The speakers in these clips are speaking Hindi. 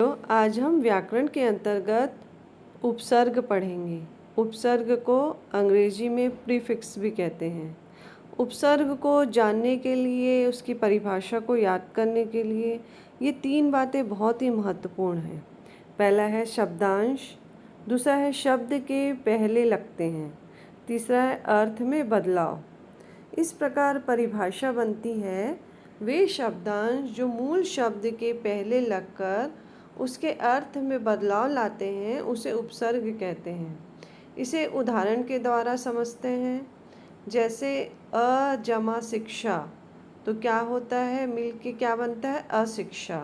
तो आज हम व्याकरण के अंतर्गत उपसर्ग पढ़ेंगे। उपसर्ग को अंग्रेजी में प्रीफिक्स भी कहते हैं। उपसर्ग को जानने के लिए, उसकी परिभाषा को याद करने के लिए ये 3 बातें बहुत ही महत्वपूर्ण हैं। पहला है शब्दांश, दूसरा है शब्द के पहले लगते हैं, तीसरा है अर्थ में बदलाव। इस प्रकार परिभाषा बनती है वे शब्दांश जो मूल शब्द के पहले लगकर उसके अर्थ में बदलाव लाते हैं उसे उपसर्ग कहते हैं। इसे उदाहरण के द्वारा समझते हैं। जैसे अ जमा शिक्षा, तो क्या होता है, मिल के क्या बनता है, अशिक्षा।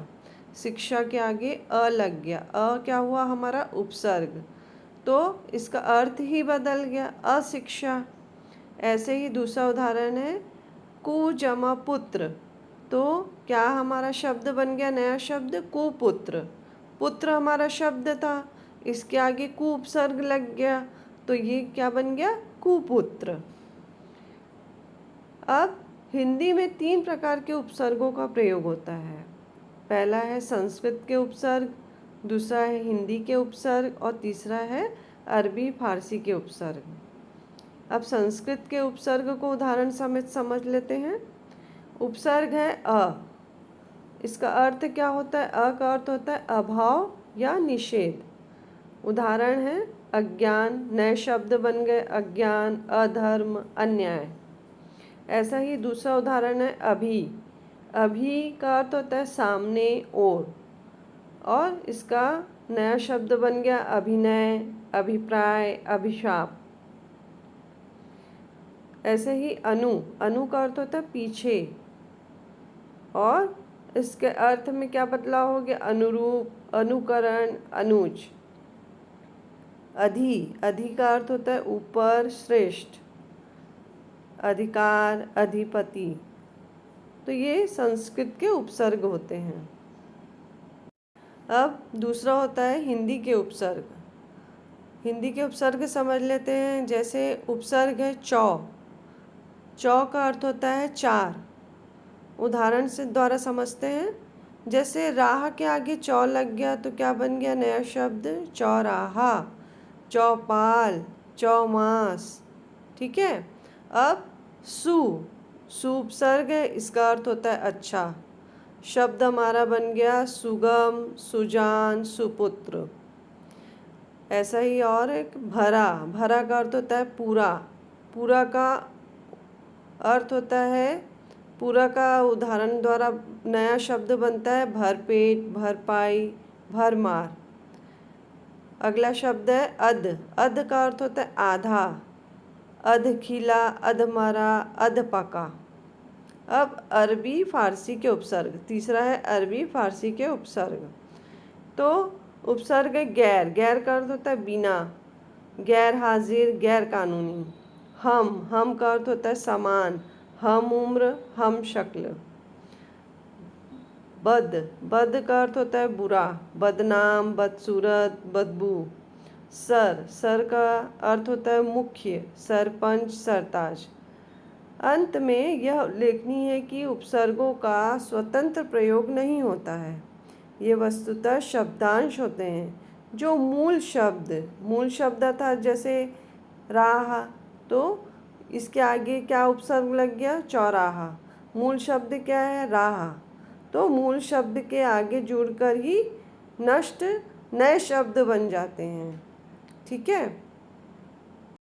शिक्षा के आगे अ लग गया, अ क्या हुआ, हमारा उपसर्ग, तो इसका अर्थ ही बदल गया, अशिक्षा। ऐसे ही दूसरा उदाहरण है कु जमा पुत्र, तो क्या हमारा शब्द बन गया, नया शब्द कुपुत्र। पुत्र हमारा शब्द था, इसके आगे कु उपसर्ग लग गया, तो ये क्या बन गया, कुपुत्र। अब हिंदी में 3 प्रकार के उपसर्गों का प्रयोग होता है। पहला है संस्कृत के उपसर्ग, दूसरा है हिंदी के उपसर्ग और तीसरा है अरबी फारसी के उपसर्ग। अब संस्कृत के उपसर्ग को उदाहरण समेत समझ लेते हैं। उपसर्ग है अ, इसका अर्थ क्या होता है, अ का अर्थ होता है अभाव या निषेध। उदाहरण है अज्ञान, नए शब्द बन गए, अज्ञान, अधर्म, अन्याय। ऐसा ही दूसरा उदाहरण है अभी। अभी का अर्थ होता है सामने, और इसका नया शब्द बन गया अभिनय, अभिप्राय, अभिशाप। ऐसे ही अनु, अनु का अर्थ होता है पीछे, और इसके अर्थ में क्या बदलाव हो गया, अनुरूप, अनुकरण, अनुज। अधि, अधि का अर्थ होता है ऊपर, श्रेष्ठ, अधिकार, अधिपति। तो ये संस्कृत के उपसर्ग होते हैं। अब दूसरा होता है हिंदी के उपसर्ग। हिंदी के उपसर्ग समझ लेते हैं। जैसे उपसर्ग है चौ, चौ का अर्थ होता है चार। उदाहरण से द्वारा समझते हैं। जैसे राह के आगे चौ लग गया, तो क्या बन गया, नया शब्द चौराहा, चौपाल, चौमास। ठीक है। अब सु, सु उपसर्ग है, इसका अर्थ होता है अच्छा। शब्द हमारा बन गया सुगम, सुजान, सुपुत्र। ऐसा ही और एक भरा, भरा का अर्थ होता है पूरा। पूरा का अर्थ होता है, पूरा का उदाहरण द्वारा नया शब्द बनता है भरपेट, भरपाई, भरमार। अगला शब्द है अध, अध का अर्थ होता है आधा, अध खिला, अध मरा, अध पका। अब अरबी फारसी के उपसर्ग, तीसरा है अरबी फारसी के उपसर्ग। तो उपसर्ग है गैर, गैर का अर्थ होता है बिना, गैर हाजिर, गैर कानूनी। हम का अर्थ होता है समान, हम उम्र, हम शक्ल। बद, बद का अर्थ होता है बुरा, बदनाम, बदसूरत, बदबू। सर, सर का अर्थ होता है मुख्य, सरपंच, सरताज। अंत में यह उल्लेखनीय है कि उपसर्गों का स्वतंत्र प्रयोग नहीं होता है। ये वस्तुतः शब्दांश होते हैं जो मूल शब्द था। जैसे राह, तो इसके आगे क्या उपसर्ग लग गया, चौराहा। मूल शब्द क्या है, राह, तो मूल शब्द के आगे जुड़कर ही नष्ट नए शब्द बन जाते हैं। ठीक है।